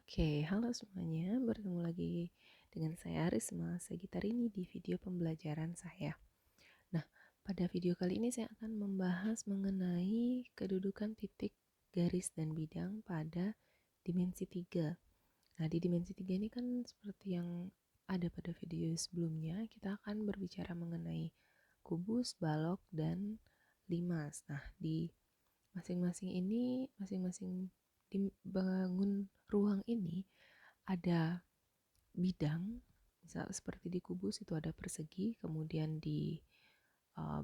Oke, halo semuanya. Bertemu lagi dengan saya Risma Sagitarini di video pembelajaran saya. Nah, pada video kali ini saya akan membahas mengenai kedudukan titik, garis, dan bidang pada dimensi 3. Nah, di dimensi 3 ini kan seperti yang ada pada video sebelumnya, kita akan berbicara mengenai kubus, balok, dan limas. Nah, di masing-masing dibangun ruang ini ada bidang, misal seperti di kubus itu ada persegi, kemudian di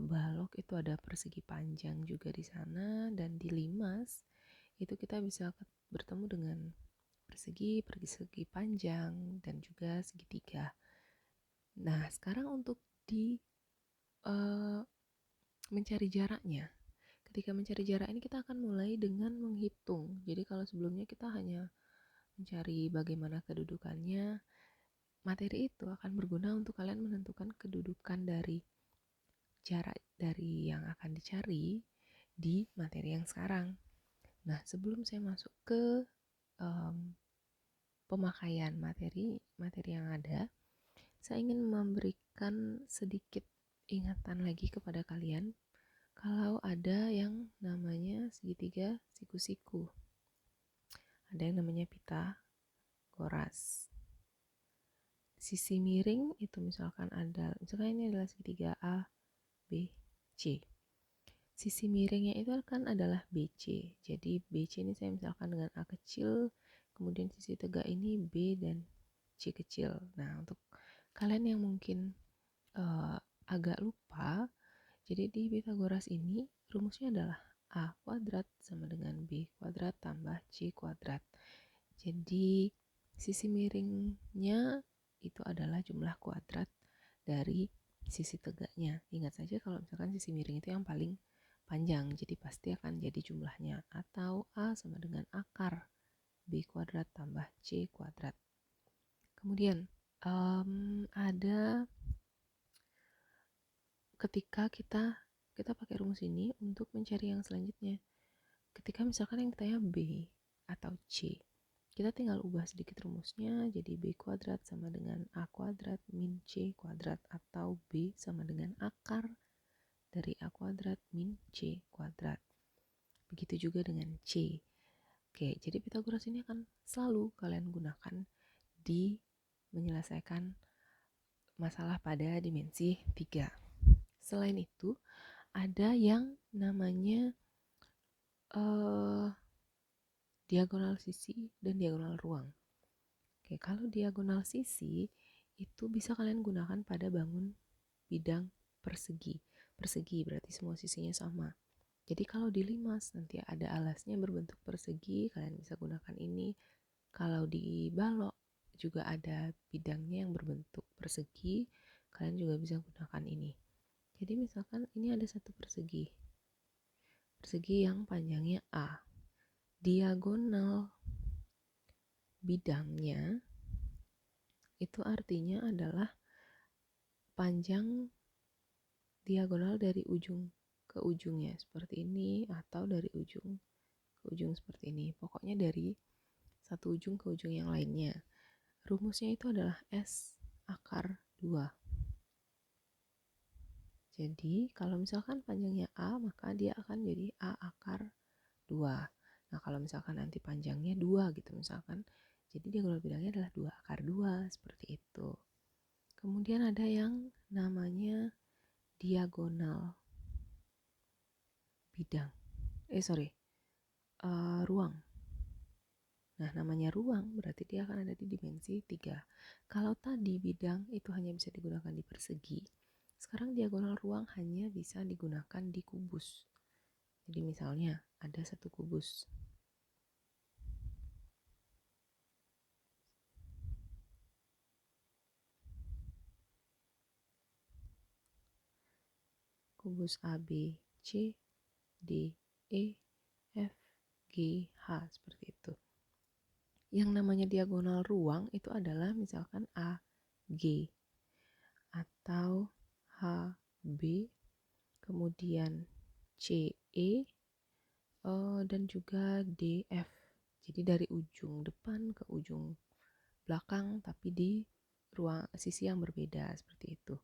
balok itu ada persegi panjang juga di sana, dan di limas itu kita bisa bertemu dengan persegi panjang, dan juga segitiga. Nah, sekarang untuk di uh, mencari jaraknya. Ketika mencari jarak ini kita akan mulai dengan menghitung. Jadi kalau sebelumnya kita hanya mencari bagaimana kedudukannya, materi itu akan berguna untuk kalian menentukan kedudukan dari jarak dari yang akan dicari di materi yang sekarang. Nah, sebelum saya masuk ke um, pemakaian materi yang ada, saya ingin memberikan sedikit ingatan lagi kepada kalian kalau ada yang namanya segitiga siku-siku, ada yang namanya Pitagoras. Sisi miring itu misalkan ini adalah segitiga A, B, C. Sisi miringnya itu kan adalah BC. Jadi BC ini saya misalkan dengan A kecil, kemudian sisi tegak ini B dan C kecil. Nah, untuk kalian yang mungkin agak lupa, jadi di Pitagoras ini rumusnya adalah A kuadrat sama dengan B kuadrat tambah C kuadrat. Jadi sisi miringnya itu adalah jumlah kuadrat dari sisi tegaknya. Ingat saja kalau misalkan sisi miring itu yang paling panjang, jadi pasti akan jadi jumlahnya, atau A sama dengan akar B kuadrat tambah C kuadrat. Kemudian ada ketika kita pakai rumus ini untuk mencari yang selanjutnya. Ketika misalkan yang ditanya B atau C, kita tinggal ubah sedikit rumusnya jadi B kuadrat sama dengan A kuadrat min C kuadrat, atau B sama dengan akar dari A kuadrat min C kuadrat. Begitu juga dengan C. Oke, jadi Pitagoras ini akan selalu kalian gunakan di menyelesaikan masalah pada dimensi 3. Selain itu, ada yang namanya diagonal sisi dan diagonal ruang. Oke, kalau diagonal sisi itu bisa kalian gunakan pada bangun bidang persegi. Persegi berarti semua sisinya sama. Jadi kalau di limas nanti ada alasnya berbentuk persegi, kalian bisa gunakan ini. Kalau di balok juga ada bidangnya yang berbentuk persegi, kalian juga bisa gunakan ini. Jadi misalkan ini ada satu persegi yang panjangnya A. Diagonal bidangnya itu artinya adalah panjang diagonal dari ujung ke ujungnya seperti ini, atau dari ujung ke ujung seperti ini. Pokoknya dari satu ujung ke ujung yang lainnya. Rumusnya itu adalah S akar 2. Jadi kalau misalkan panjangnya A, maka dia akan jadi A akar 2. Nah, kalau misalkan nanti panjangnya 2 gitu misalkan, jadi diagonal bidangnya adalah 2 akar 2, seperti itu. Kemudian ada yang namanya diagonal bidang. Ruang. Nah, namanya ruang berarti dia akan ada di dimensi 3. Kalau tadi bidang itu hanya bisa digunakan di persegi, sekarang diagonal ruang hanya bisa digunakan di kubus. Jadi misalnya ada satu kubus. Kubus A, B, C, D, E, F, G, H, seperti itu. Yang namanya diagonal ruang itu adalah misalkan A, G, atau H, B, kemudian C, E, dan juga D, F. Jadi dari ujung depan ke ujung belakang tapi di ruang sisi yang berbeda seperti itu.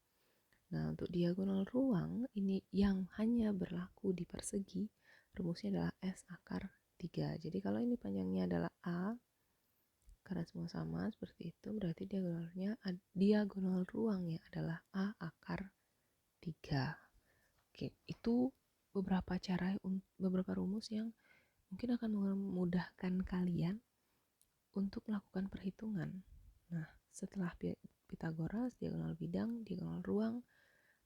Nah, untuk diagonal ruang ini yang hanya berlaku di persegi, rumusnya adalah S akar 3. Jadi kalau ini panjangnya adalah A, karena semua sama seperti itu, berarti diagonal ruangnya adalah A akar 3. Oke, itu beberapa rumus yang mungkin akan memudahkan kalian untuk melakukan perhitungan. Nah, setelah Pitagoras, diagonal bidang, diagonal ruang,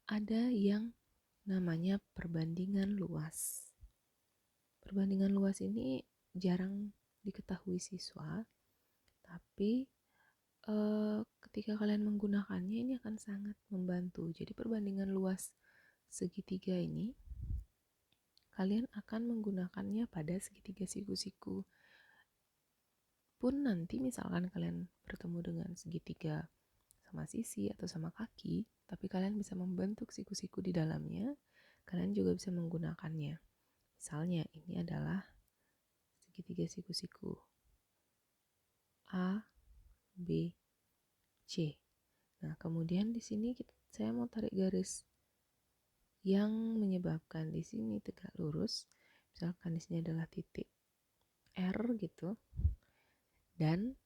ada yang namanya perbandingan luas. Perbandingan luas ini jarang diketahui siswa, tapi ketika kalian menggunakannya ini akan sangat membantu. Jadi perbandingan luas segitiga ini kalian akan menggunakannya pada segitiga siku-siku. Pun nanti misalkan kalian bertemu dengan segitiga sama sisi atau sama kaki, tapi kalian bisa membentuk siku-siku di dalamnya, kalian juga bisa menggunakannya. Misalnya ini adalah segitiga siku-siku A, B, C. Nah, kemudian di sini saya mau tarik garis yang menyebabkan di sini tegak lurus. Misalkan di sini adalah titik R gitu. Dan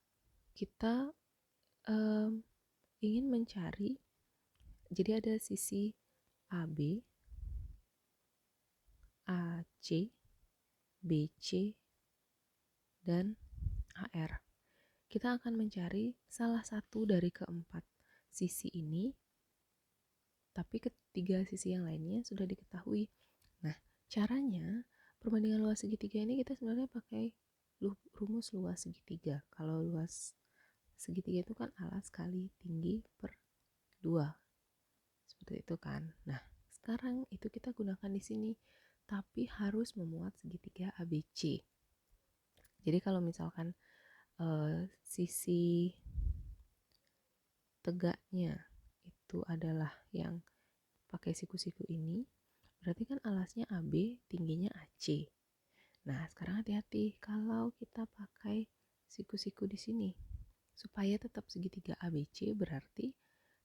kita ingin mencari, jadi ada sisi AB, AC, BC, dan AR. Kita akan mencari salah satu dari keempat sisi ini, tapi ketiga sisi yang lainnya sudah diketahui. Nah, caranya perbandingan luas segitiga ini kita sebenarnya pakai rumus luas segitiga. Kalau luas segitiga itu kan alas kali tinggi per 2. Seperti itu kan. Nah, sekarang itu kita gunakan di sini, tapi harus memuat segitiga ABC. Jadi kalau misalkan sisi tegaknya itu adalah yang pakai siku-siku ini, berarti kan alasnya AB, tingginya AC. Nah, sekarang hati-hati kalau kita pakai siku-siku di sini. Supaya tetap segitiga ABC, berarti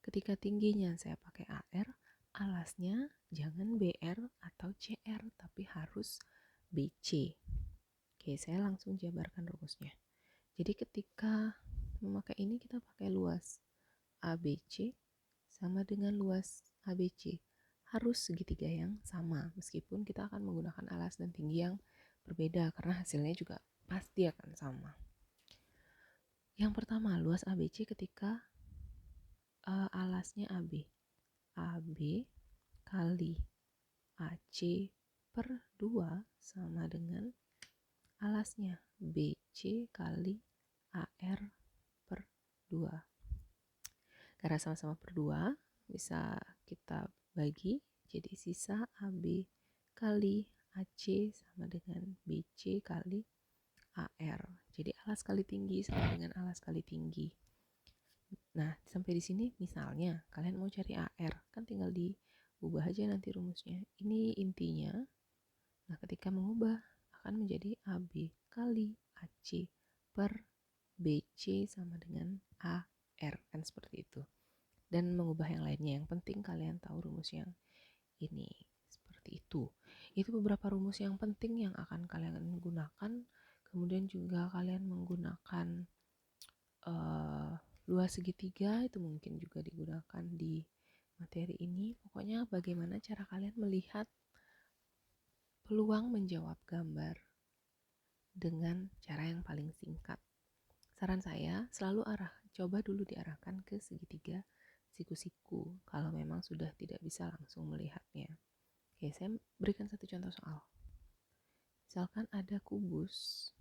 ketika tingginya saya pakai AR, alasnya jangan BR atau CR, tapi harus BC. Oke, saya langsung jabarkan rumusnya. Jadi ketika memakai ini kita pakai luas ABC sama dengan luas ABC. Harus segitiga yang sama, meskipun kita akan menggunakan alas dan tinggi yang berbeda karena hasilnya juga pasti akan sama. Yang pertama, luas ABC ketika alasnya AB. AB kali AC per 2 sama dengan alasnya BC kali AR per 2. Karena sama-sama per 2, bisa kita bagi jadi sisa AB kali AC sama dengan BC kali AR. Jadi alas kali tinggi sama dengan alas kali tinggi. Nah, sampai di sini misalnya kalian mau cari AR, kan tinggal diubah aja nanti rumusnya. Ini intinya. Nah, ketika mengubah akan menjadi AB kali AC per BC sama dengan AR, kan seperti itu. Dan mengubah yang lainnya, yang penting kalian tahu rumus yang ini. Seperti itu. Itu beberapa rumus yang penting yang akan kalian gunakan. Kemudian juga kalian menggunakan luas segitiga, itu mungkin juga digunakan di materi ini. Pokoknya bagaimana cara kalian melihat peluang menjawab gambar dengan cara yang paling singkat. Saran saya selalu coba dulu diarahkan ke segitiga siku-siku kalau memang sudah tidak bisa langsung melihatnya. Oke, saya berikan satu contoh soal. Misalkan ada kubus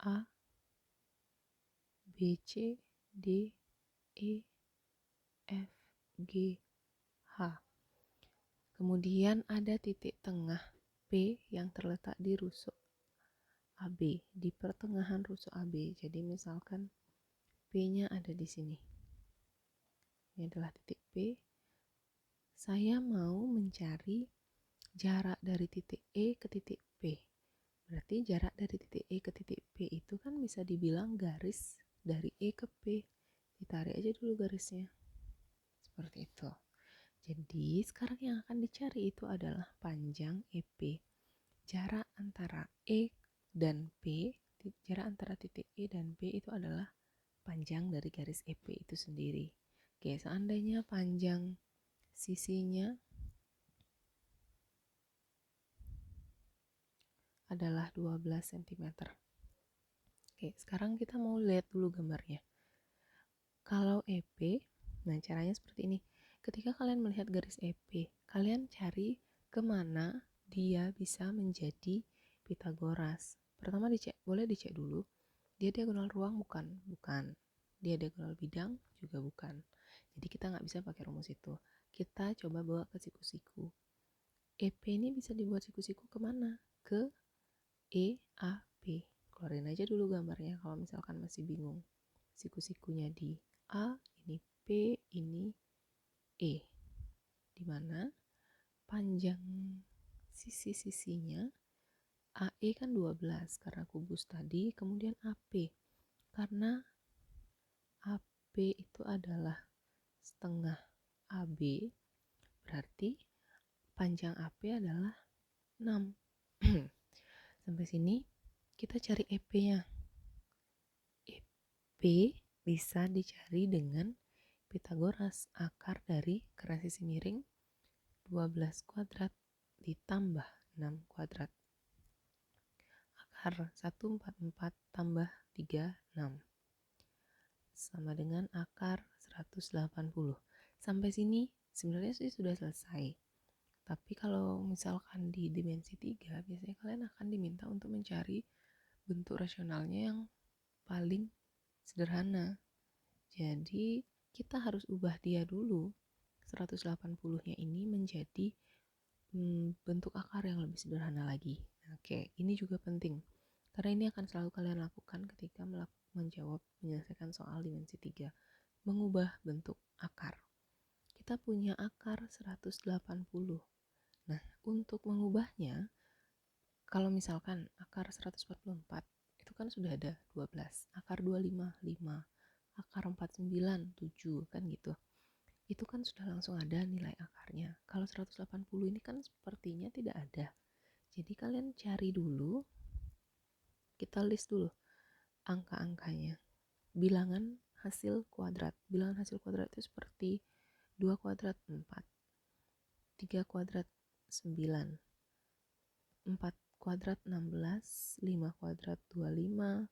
A, B, C, D, E, F, G, H. Kemudian ada titik tengah P yang terletak di rusuk AB, di pertengahan rusuk AB. Jadi misalkan P-nya ada di sini. Ini adalah titik P. Saya mau mencari jarak dari titik E ke titik P. Berarti jarak dari titik E ke titik P itu kan bisa dibilang garis dari E ke P. Ditarik aja dulu garisnya. Seperti itu. Jadi sekarang yang akan dicari itu adalah panjang EP. Jarak antara E dan P, jarak antara titik E dan P itu adalah panjang dari garis EP itu sendiri. Oke, seandainya panjang sisinya adalah 12 cm. Oke, sekarang kita mau lihat dulu gambarnya. Kalau EP, nah caranya seperti ini. Ketika kalian melihat garis EP, kalian cari kemana dia bisa menjadi Pitagoras. Pertama boleh dicek dulu. Dia diagonal ruang bukan? Bukan. Dia diagonal bidang juga bukan. Jadi kita nggak bisa pakai rumus itu. Kita coba bawa ke siku-siku. EP ini bisa dibuat siku-siku kemana? Ke EAP. Keluarin aja dulu gambarnya kalau misalkan masih bingung. Siku-sikunya di A, ini P, ini E. Dimana panjang sisi-sisinya AE kan 12 karena kubus tadi, kemudian AP karena AP itu adalah setengah AB, berarti panjang AP adalah 6. Sampai sini kita cari EP-nya. EP bisa dicari dengan Pitagoras, akar dari karena sisi miring 12 kuadrat ditambah 6 kuadrat. Akar 144 tambah 36 sama dengan akar 180. Sampai sini sebenarnya sih sudah selesai. Tapi kalau misalkan di dimensi 3, biasanya kalian akan diminta untuk mencari bentuk rasionalnya yang paling sederhana. Jadi kita harus ubah dia dulu 180-nya ini menjadi bentuk akar yang lebih sederhana lagi. Oke, ini juga penting karena ini akan selalu kalian lakukan ketika menyelesaikan soal dimensi 3, mengubah bentuk akar. Kita punya akar 180. Nah, untuk mengubahnya, kalau misalkan akar 144 itu kan sudah ada 12, akar 25 5, akar 49 7 kan gitu. Itu kan sudah langsung ada nilai akarnya. Kalau 180 ini kan sepertinya tidak ada. Jadi kalian cari dulu, kita list dulu angka-angkanya. Bilangan hasil kuadrat. Bilangan hasil kuadrat itu seperti 2 kuadrat 4, 3 kuadrat 9, 4 kuadrat 16, 5 kuadrat 25,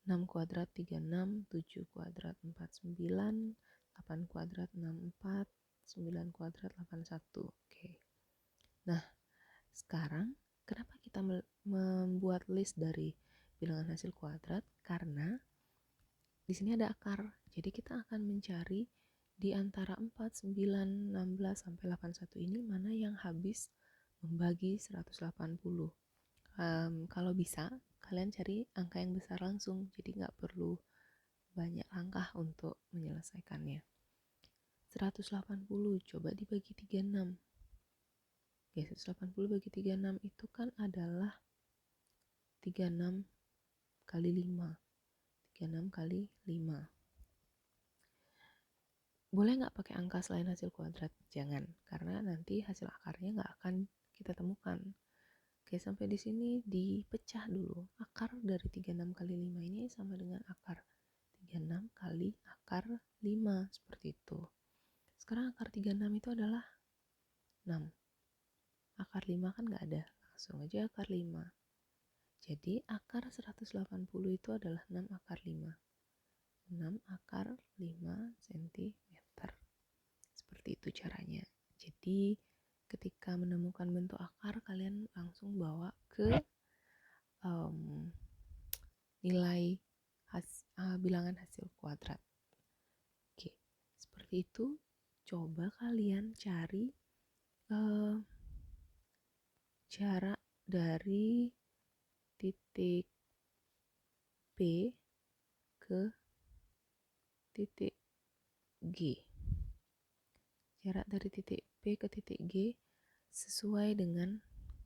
6 kuadrat 36, 7 kuadrat 49, 8 kuadrat 64, 9 kuadrat 81. Oke. Nah, sekarang kenapa kita membuat list dari bilangan hasil kuadrat? Karena di sini ada akar. Jadi kita akan mencari di antara 4, 9, 16 sampai 81 ini mana yang habis membagi 180. Kalau bisa kalian cari angka yang besar langsung, jadi nggak perlu banyak langkah untuk menyelesaikannya. 180 coba dibagi 36. Ya, 180 bagi 36 itu kan adalah 36 kali 5. 36 kali 5. Boleh nggak pakai angka selain hasil kuadrat? Jangan, karena nanti hasil akarnya nggak akan kita temukan. Oke, sampai di sini dipecah dulu. Akar dari 36 kali 5 ini sama dengan akar 36 kali akar 5, seperti itu. Sekarang akar 36 itu adalah 6. Akar 5 kan nggak ada, langsung aja akar 5. Jadi akar 180 itu adalah 6 akar 5. 6 akar 5 cm. Seperti itu caranya. Jadi ketika menemukan bentuk akar, kalian langsung bawa ke nilai bilangan hasil kuadrat. Oke, seperti itu. Coba kalian cari jarak dari titik P ke titik G. Jarak dari titik P ke titik G sesuai dengan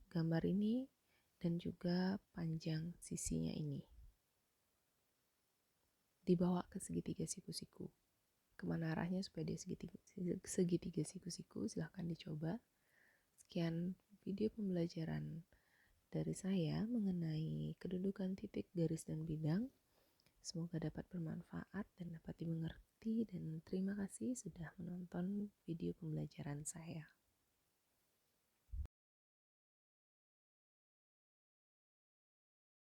gambar ini dan juga panjang sisinya ini. Dibawa ke segitiga siku-siku. Kemana arahnya supaya dia segitiga siku-siku, silahkan dicoba. Sekian video pembelajaran dari saya mengenai kedudukan titik, garis, dan bidang. Semoga dapat bermanfaat dan dapat dimengerti, dan terima kasih sudah menonton video pembelajaran saya.